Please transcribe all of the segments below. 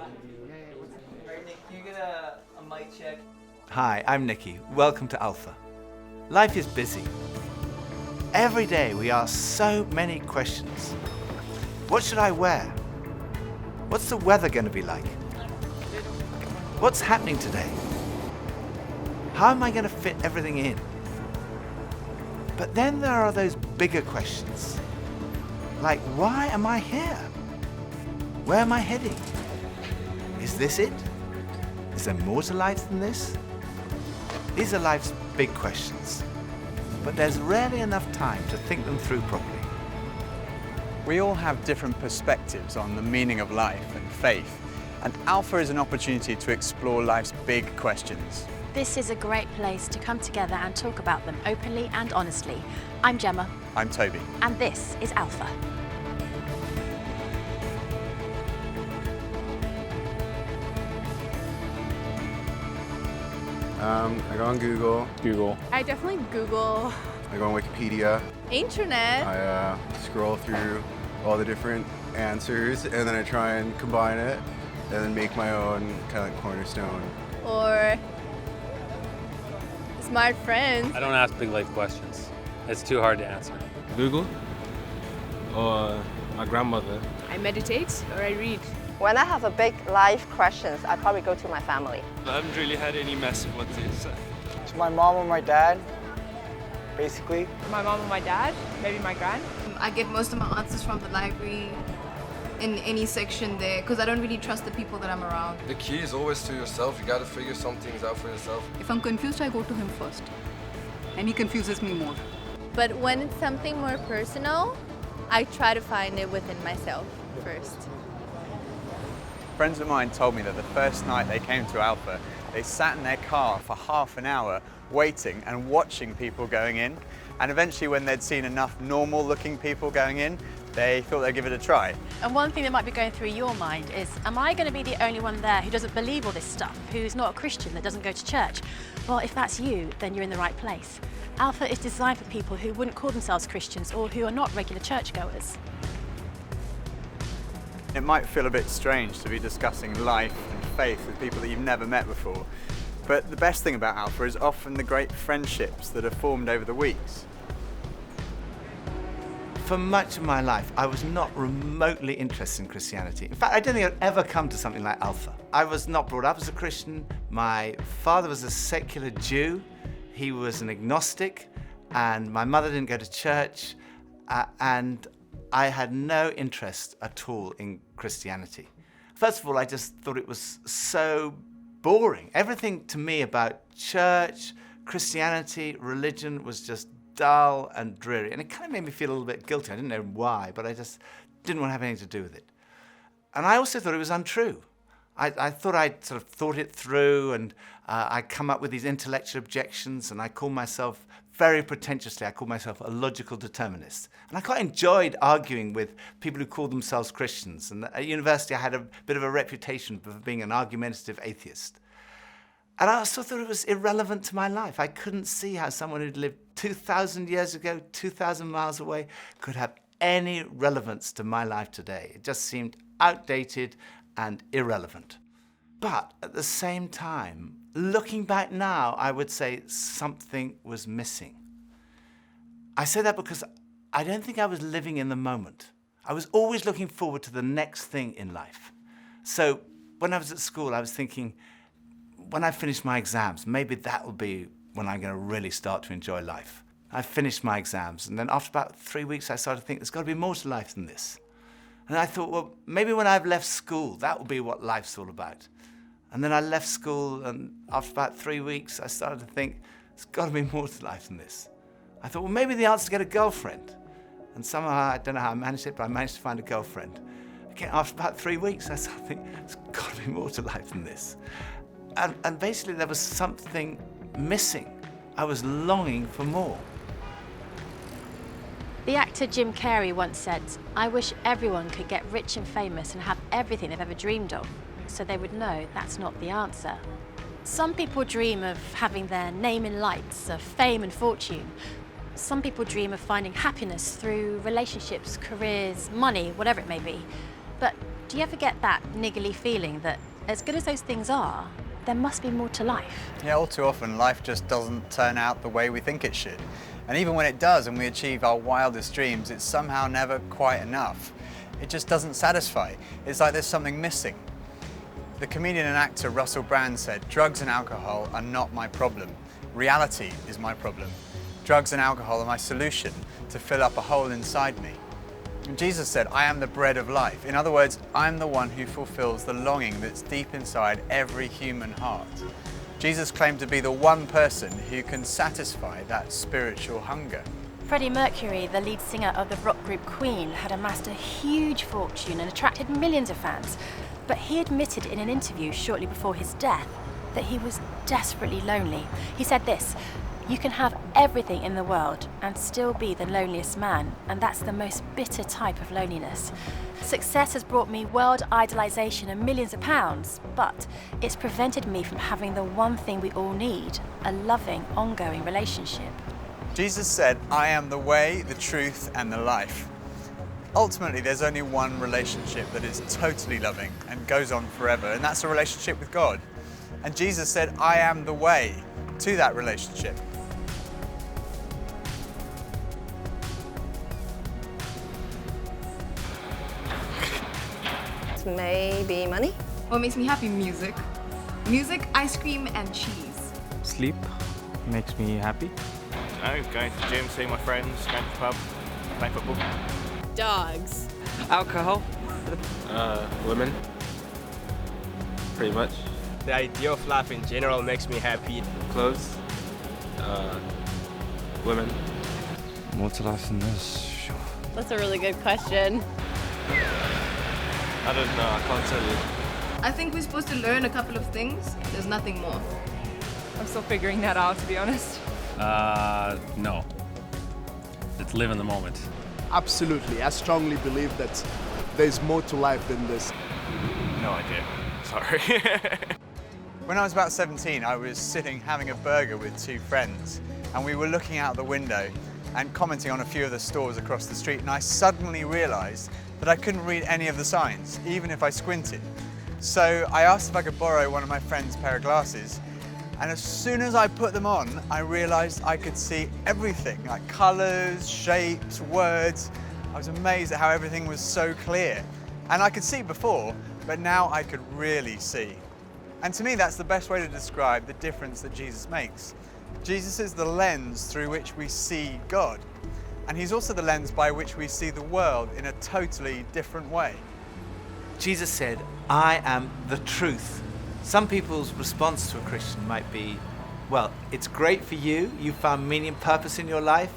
Alright, Nick, can you get a mic check? Hi, I'm Nicky. Welcome to Alpha. Life is busy. Every day we ask so many questions. What should I wear? What's the weather going to be like? What's happening today? How am I going to fit everything in? But then there are those bigger questions. Like, why am I here? Where am I heading? Is this it? Is there more to life than this? These are life's big questions, but there's rarely enough time to think them through properly. We all have different perspectives on the meaning of life and faith, and Alpha is an opportunity to explore life's big questions. This is a great place to come together and talk about them openly and honestly. I'm Gemma. I'm Toby. And this is Alpha. I go on Google. I definitely Google. I go on Wikipedia. Internet. I scroll through all the different answers and then I try and combine it and then make my own kind of like cornerstone. Or smart friends. I don't ask big life questions. It's too hard to answer. Google or my grandmother. I meditate or I read. When I have a big life questions, I probably go to my family. I haven't really had any massive ones yet. It's my mom or my dad, basically. My mom or my dad, maybe my grand. I get most of my answers from the library in any section there because I don't really trust the people that I'm around. The key is always to yourself. You got to figure some things out for yourself. If I'm confused, I go to him first. And he confuses me more. But when it's something more personal, I try to find it within myself first. Friends of mine told me that the first night they came to Alpha, they sat in their car for half an hour waiting and watching people going in. And eventually when they'd seen enough normal looking people going in, they thought they'd give it a try. And one thing that might be going through your mind is, am I going to be the only one there who doesn't believe all this stuff, who's not a Christian, that doesn't go to church? Well, if that's you, then you're in the right place. Alpha is designed for people who wouldn't call themselves Christians or who are not regular churchgoers. It might feel a bit strange to be discussing life and faith with people that you've never met before, but the best thing about Alpha is often the great friendships that are formed over the weeks. For much of my life, I was not remotely interested in Christianity. In fact, I don't think I'd ever come to something like Alpha. I was not brought up as a Christian. My father was a secular Jew. He was an agnostic, and my mother didn't go to church, and I had no interest at all in Christianity. First of all, I just thought it was so boring. Everything to me about church, Christianity, religion was just dull and dreary. And it kind of made me feel a little bit guilty. I didn't know why, but I just didn't want to have anything to do with it. And I also thought it was untrue. I thought I'd sort of thought it through, and I'd come up with these intellectual objections, and I called myself, very pretentiously, I called myself a logical determinist. And I quite enjoyed arguing with people who called themselves Christians. And at university, I had a bit of a reputation for being an argumentative atheist. And I also thought it was irrelevant to my life. I couldn't see how someone who'd lived 2,000 years ago, 2,000 miles away, could have any relevance to my life today. It just seemed outdated and irrelevant. But at the same time, looking back now, I would say something was missing. I say that because I don't think I was living in the moment. I was always looking forward to the next thing in life. So when I was at school, I was thinking, when I finish my exams, maybe that will be when I'm going to really start to enjoy life. I finished my exams, and then after about 3 weeks, I started to think there's got to be more to life than this. And I thought, well, maybe when I've left school, that will be what life's all about. And then I left school, and after about 3 weeks, I started to think, there's got to be more to life than this. I thought, well, maybe the answer is to get a girlfriend. And somehow, I don't know how I managed it, but I managed to find a girlfriend. Again, after about 3 weeks, I started to think, there's got to be more to life than this. And basically, there was something missing. I was longing for more. The actor Jim Carrey once said, "I wish everyone could get rich and famous and have everything they've ever dreamed of, so they would know that's not the answer." Some people dream of having their name in lights, of fame and fortune. Some people dream of finding happiness through relationships, careers, money, whatever it may be. But Do you ever get that niggly feeling that as good as those things are, there must be more to life? Yeah, all too often life just doesn't turn out the way we think it should. And even when it does and we achieve our wildest dreams, it's somehow never quite enough. It just doesn't satisfy. It's like there's something missing. The comedian and actor Russell Brand said, "Drugs and alcohol are not my problem. Reality is my problem. Drugs and alcohol are my solution to fill up a hole inside me." And Jesus said, "I am the bread of life." In other words, I'm the one who fulfills the longing that's deep inside every human heart. Jesus claimed to be the one person who can satisfy that spiritual hunger. Freddie Mercury, the lead singer of the rock group Queen, had amassed a huge fortune and attracted millions of fans. But he admitted in an interview shortly before his death that he was desperately lonely. He said this, "You can have everything in the world and still be the loneliest man, and that's the most bitter type of loneliness. Success has brought me world idolization and millions of pounds, but it's prevented me from having the one thing we all need, a loving, ongoing relationship." Jesus said, "I am the way, the truth, and the life." Ultimately, there's only one relationship that is totally loving and goes on forever, and that's a relationship with God. And Jesus said, "I am the way to that relationship." Maybe money? What makes me happy? Music. Music, ice cream, and cheese. Sleep makes me happy. Going to the gym, seeing my friends, going to the pub, playing football. Dogs. Alcohol. Women. Pretty much. The idea of life in general makes me happy. Clothes. Women. More to life than this. Sure. That's a really good question. I don't know, I can't tell you. I think we're supposed to learn a couple of things. There's nothing more. I'm still figuring that out, to be honest. No. Let's live in the moment. Absolutely. I strongly believe that there's more to life than this. No idea. Sorry. When I was about 17, I was sitting having a burger with two friends, and we were looking out the window and commenting on a few of the stores across the street, and I suddenly realized that I couldn't read any of the signs, even if I squinted. So I asked if I could borrow one of my friend's pair of glasses, and as soon as I put them on, I realized I could see everything, like colors, shapes, words. I was amazed at how everything was so clear. And I could see before, but now I could really see. And to me, that's the best way to describe the difference that Jesus makes. Jesus is the lens through which we see God. And he's also the lens by which we see the world in a totally different way. Jesus said, "I am the truth." Some people's response to a Christian might be, well, it's great for you, you found meaning and purpose in your life,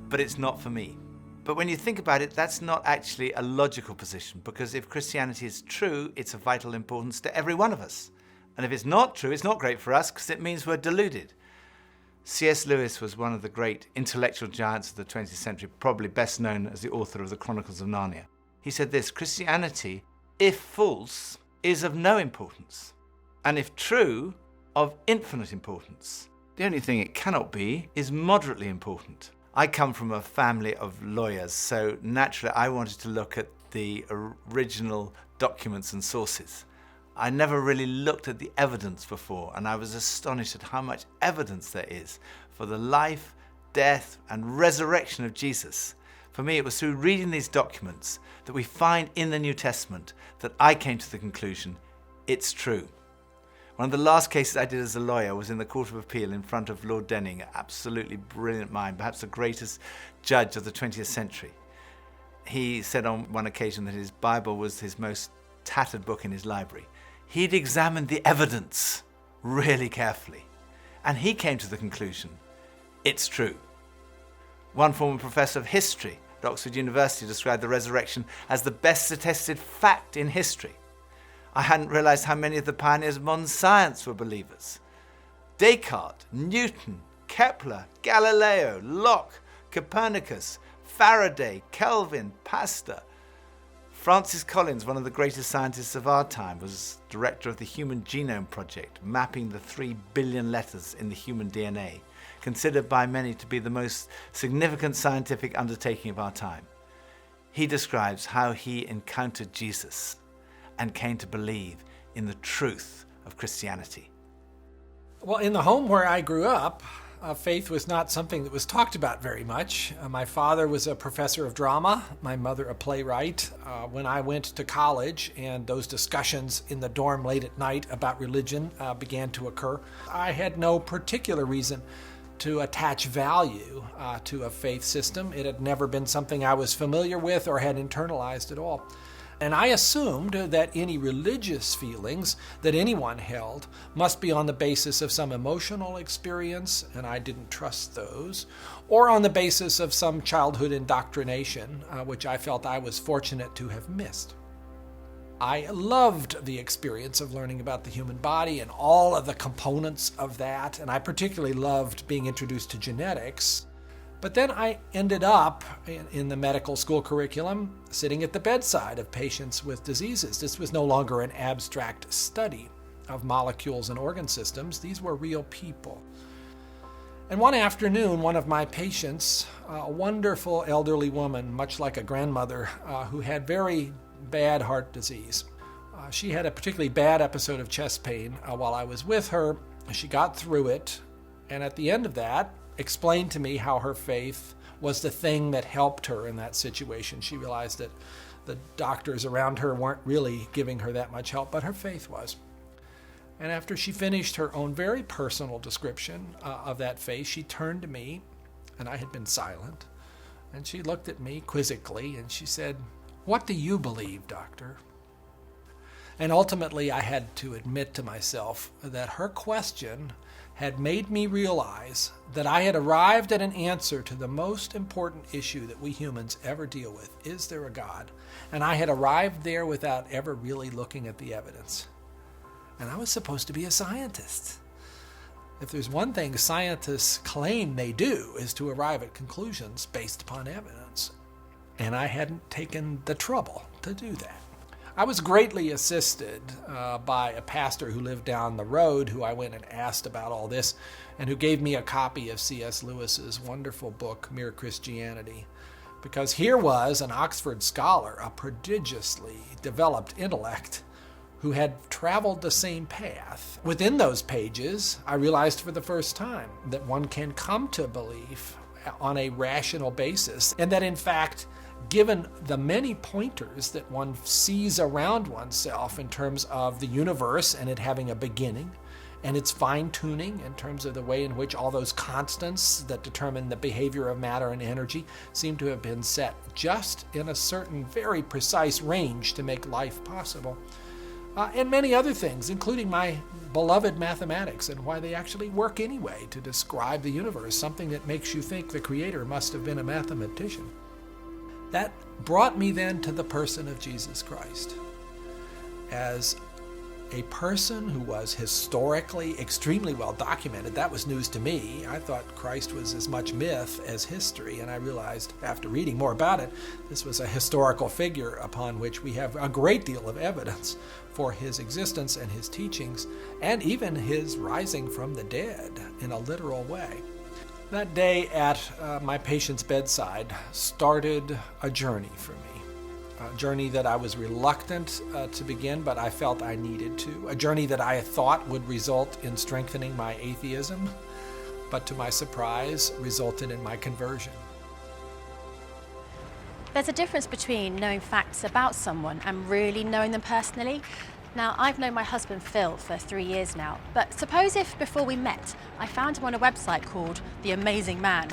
but it's not for me. But when you think about it, that's not actually a logical position, because if Christianity is true, it's of vital importance to every one of us. And if it's not true, it's not great for us, because it means we're deluded. C.S. Lewis was one of the great intellectual giants of the 20th century, probably best known as the author of the Chronicles of Narnia. He said this, "Christianity, if false, is of no importance, and if true, of infinite importance. The only thing it cannot be is moderately important." I come from a family of lawyers, so naturally I wanted to look at the original documents and sources. I never really looked at the evidence before, and I was astonished at how much evidence there is for the life, death, and resurrection of Jesus. For me, it was through reading these documents that we find in the New Testament that I came to the conclusion, it's true. One of the last cases I did as a lawyer was in the Court of Appeal in front of Lord Denning, an absolutely brilliant mind, perhaps the greatest judge of the 20th century. He said on one occasion that his Bible was his most tattered book in his library. He'd examined the evidence really carefully, and he came to the conclusion, it's true. One former professor of history at Oxford University described the resurrection as the best attested fact in history. I hadn't realized how many of the pioneers of modern science were believers. Descartes, Newton, Kepler, Galileo, Locke, Copernicus, Faraday, Kelvin, Pasteur. Francis Collins, one of the greatest scientists of our time, was director of the Human Genome Project, mapping the 3 billion letters in the human DNA, considered by many to be the most significant scientific undertaking of our time. He describes how he encountered Jesus and came to believe in the truth of Christianity? Well, in the home where I grew up, faith was not something that was talked about very much. My father was a professor of drama, my mother a playwright. When I went to college and those discussions in the dorm late at night about religion began to occur, I had no particular reason to attach value to a faith system. It had never been something I was familiar with or had internalized at all. And I assumed that any religious feelings that anyone held must be on the basis of some emotional experience, and I didn't trust those, or on the basis of some childhood indoctrination, which I felt I was fortunate to have missed. I loved the experience of learning about the human body and all of the components of that, and I particularly loved being introduced to genetics. But then I ended up in the medical school curriculum sitting at the bedside of patients with diseases. This was no longer an abstract study of molecules and organ systems. These were real people. And one afternoon, one of my patients, a wonderful elderly woman, much like a grandmother, who had very bad heart disease. She had a particularly bad episode of chest pain while I was with her. She got through it, and at the end of that, explained to me how her faith was the thing that helped her in that situation. She realized that the doctors around her weren't really giving her that much help, but her faith was. And after she finished her own very personal description of that faith, she turned to me, and I had been silent, and she looked at me quizzically, and she said, "What do you believe, doctor?" And ultimately, I had to admit to myself that her question had made me realize that I had arrived at an answer to the most important issue that we humans ever deal with. Is there a God? And I had arrived there without ever really looking at the evidence. And I was supposed to be a scientist. If there's one thing scientists claim they do is to arrive at conclusions based upon evidence. And I hadn't taken the trouble to do that. I was greatly assisted by a pastor who lived down the road, who I went and asked about all this, and who gave me a copy of C.S. Lewis's wonderful book, Mere Christianity. Because here was an Oxford scholar, a prodigiously developed intellect, who had traveled the same path. Within those pages, I realized for the first time that one can come to belief on a rational basis, and that in fact, given the many pointers that one sees around oneself in terms of the universe and it having a beginning, and its fine-tuning in terms of the way in which all those constants that determine the behavior of matter and energy seem to have been set just in a certain very precise range to make life possible. And many other things, including my beloved mathematics and why they actually work anyway to describe the universe, something that makes you think the Creator must have been a mathematician. That brought me then to the person of Jesus Christ as a person who was historically extremely well documented. That was news to me. I thought Christ was as much myth as history, and I realized after reading more about it, this was a historical figure upon which we have a great deal of evidence for his existence and his teachings, and even his rising from the dead in a literal way. That day at my patient's bedside started a journey for me. A journey that I was reluctant to begin, but I felt I needed to. A journey that I thought would result in strengthening my atheism, but to my surprise, resulted in my conversion. There's a difference between knowing facts about someone and really knowing them personally. Now, I've known my husband Phil for 3 years now, but suppose if before we met, I found him on a website called The Amazing Man.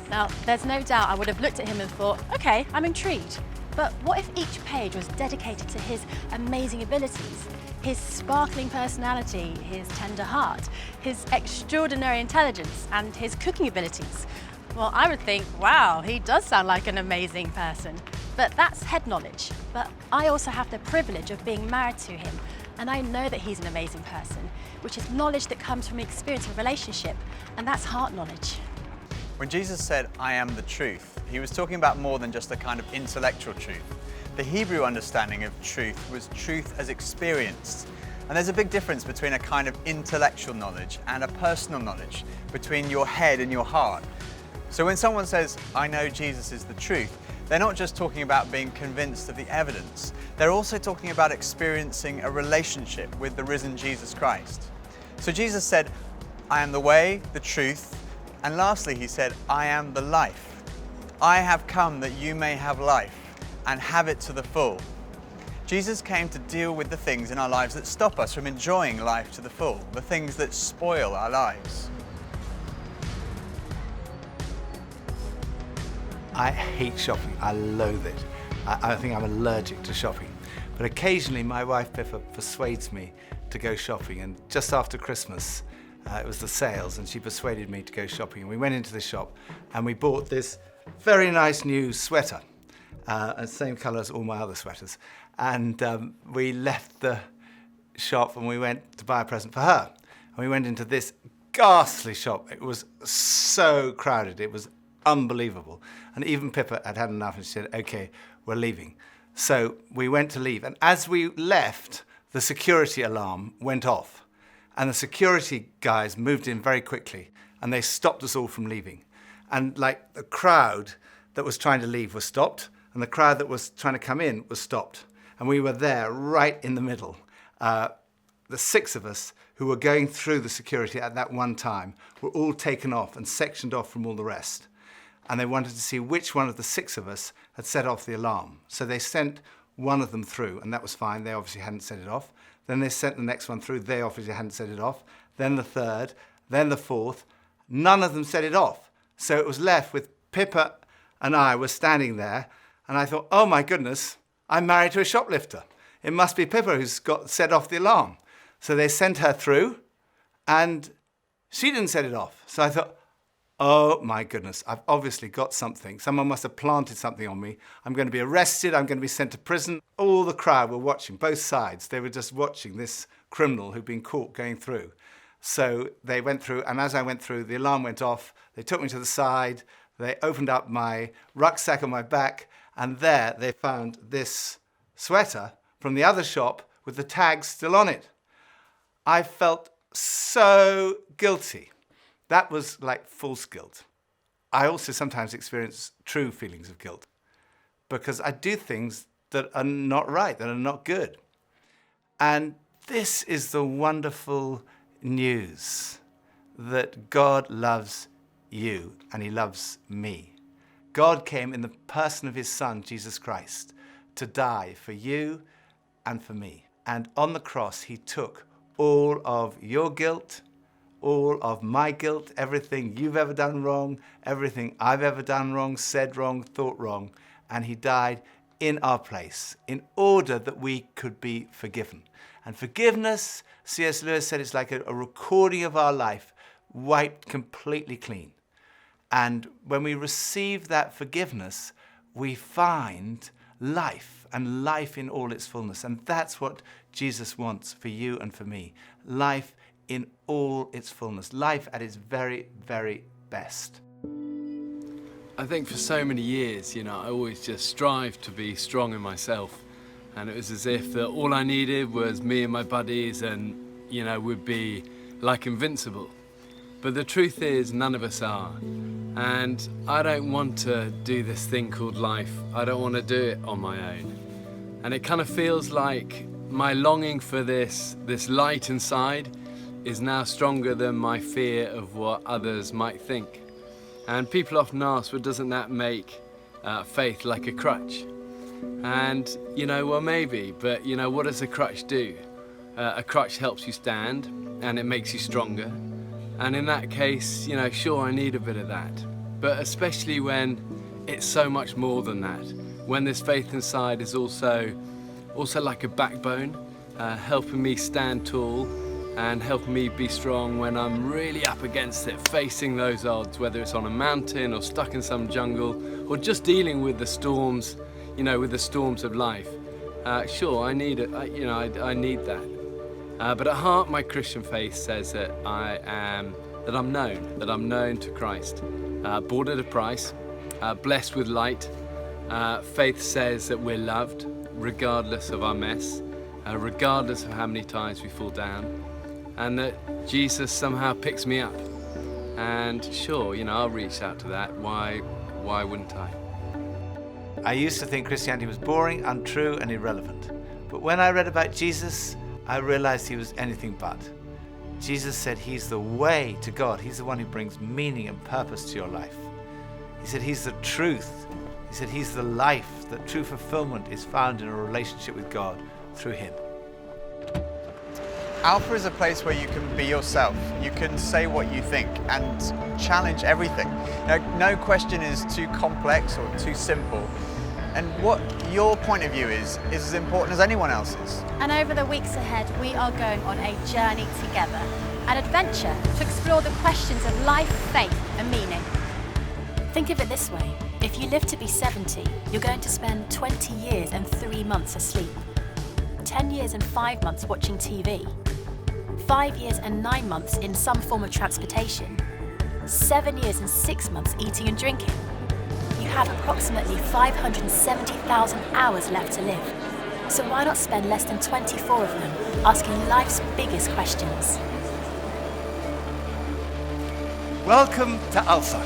Now, there's no doubt I would have looked at him and thought, okay, I'm intrigued. But what if each page was dedicated to his amazing abilities, his sparkling personality, his tender heart, his extraordinary intelligence, and his cooking abilities? Well, I would think, wow, he does sound like an amazing person. But that's head knowledge. But I also have the privilege of being married to him, and I know that he's an amazing person, which is knowledge that comes from experience of relationship, and that's heart knowledge. When Jesus said, "I am the truth," he was talking about more than just a kind of intellectual truth. The Hebrew understanding of truth was truth as experienced. And there's a big difference between a kind of intellectual knowledge and a personal knowledge, between your head and your heart. So when someone says, I know Jesus is the truth, they're not just talking about being convinced of the evidence, they're also talking about experiencing a relationship with the risen Jesus Christ. So Jesus said, I am the way, the truth, and lastly he said, I am the life. I have come that you may have life and have it to the full. Jesus came to deal with the things in our lives that stop us from enjoying life to the full, the things that spoil our lives. I hate shopping. I loathe it. I think I'm allergic to shopping. But occasionally my wife Pippa persuades me to go shopping, and just after Christmas, it was the sales, and she persuaded me to go shopping. And we went into the shop and we bought this very nice new sweater, and same colour as all my other sweaters. And we left the shop and we went to buy a present for her. And we went into this ghastly shop. It was so crowded. It was unbelievable. And even Pippa had had enough and she said, okay, we're leaving. So we went to leave. And as we left, the security alarm went off. And the security guys moved in very quickly and they stopped us all from leaving. And like the crowd that was trying to leave was stopped, and the crowd that was trying to come in was stopped. And we were there right in the middle. The 6 of us who were going through the security at that one time were all taken off and sectioned off from all the rest. And they wanted to see which one of the 6 of us had set off the alarm. So they sent one of them through, and that was fine. They obviously hadn't set it off. Then they sent the next one through. They obviously hadn't set it off. Then the 3rd, then the 4th. None of them set it off. So it was left with Pippa and I were standing there, and I thought, oh my goodness, I'm married to a shoplifter. It must be Pippa who's got set off the alarm. So they sent her through, and she didn't set it off. So I thought, oh my goodness, I've obviously got something. Someone must have planted something on me. I'm going to be arrested. I'm going to be sent to prison. All the crowd were watching, both sides. They were just watching this criminal who'd been caught going through. So they went through, and as I went through, the alarm went off. They took me to the side. They opened up my rucksack on my back, and there they found this sweater from the other shop with the tag still on it. I felt so guilty. That was like false guilt. I also sometimes experience true feelings of guilt because I do things that are not right, that are not good. And this is the wonderful news that God loves you and he loves me. God came in the person of his Son, Jesus Christ, to die for you and for me. And on the cross, he took all of your guilt, all of my guilt, everything you've ever done wrong, everything I've ever done wrong, said wrong, thought wrong, and he died in our place in order that we could be forgiven. And forgiveness, C.S. Lewis said, it's like a recording of our life wiped completely clean. And when we receive that forgiveness, we find life, and life in all its fullness. And that's what Jesus wants for you and for me. Life in all its fullness. Life at its very, very best. I think for so many years, I always just strived to be strong in myself. And it was as if that all I needed was me and my buddies and, we'd be like invincible. But the truth is, none of us are. And I don't want to do this thing called life. I don't want to do it on my own. And it kind of feels like my longing for this light inside is now stronger than my fear of what others might think. And people often ask, well, doesn't that make faith like a crutch? And, well, maybe, but, what does a crutch do? A crutch helps you stand, and it makes you stronger. And in that case, sure, I need a bit of that. But especially when it's so much more than that. When this faith inside is also like a backbone, helping me stand tall, and helping me be strong when I'm really up against it, facing those odds, whether it's on a mountain or stuck in some jungle, or just dealing with the storms, with the storms of life. Sure, I need it. I need that. But at heart, my Christian faith says that I'm known to Christ, bought at a price, blessed with light. Faith says that we're loved, regardless of our mess, regardless of how many times we fall down. And that Jesus somehow picks me up. And sure, you know, I'll reach out to that. Why wouldn't I? I used to think Christianity was boring, untrue, and irrelevant. But when I read about Jesus, I realized he was anything but. Jesus said he's the way to God. He's the one who brings meaning and purpose to your life. He said he's the truth. He said he's the life, that true fulfillment is found in a relationship with God through him. Alpha is a place where you can be yourself. You can say what you think and challenge everything. No question is too complex or too simple. And what your point of view is as important as anyone else's. And over the weeks ahead, we are going on a journey together, an adventure to explore the questions of life, faith, and meaning. Think of it this way. If you live to be 70, you're going to spend 20 years and 3 months asleep, 10 years and 5 months watching TV, 5 years and 9 months in some form of transportation, 7 years and 6 months eating and drinking. You have approximately 570,000 hours left to live. So why not spend less than 24 of them asking life's biggest questions? Welcome to Alpha.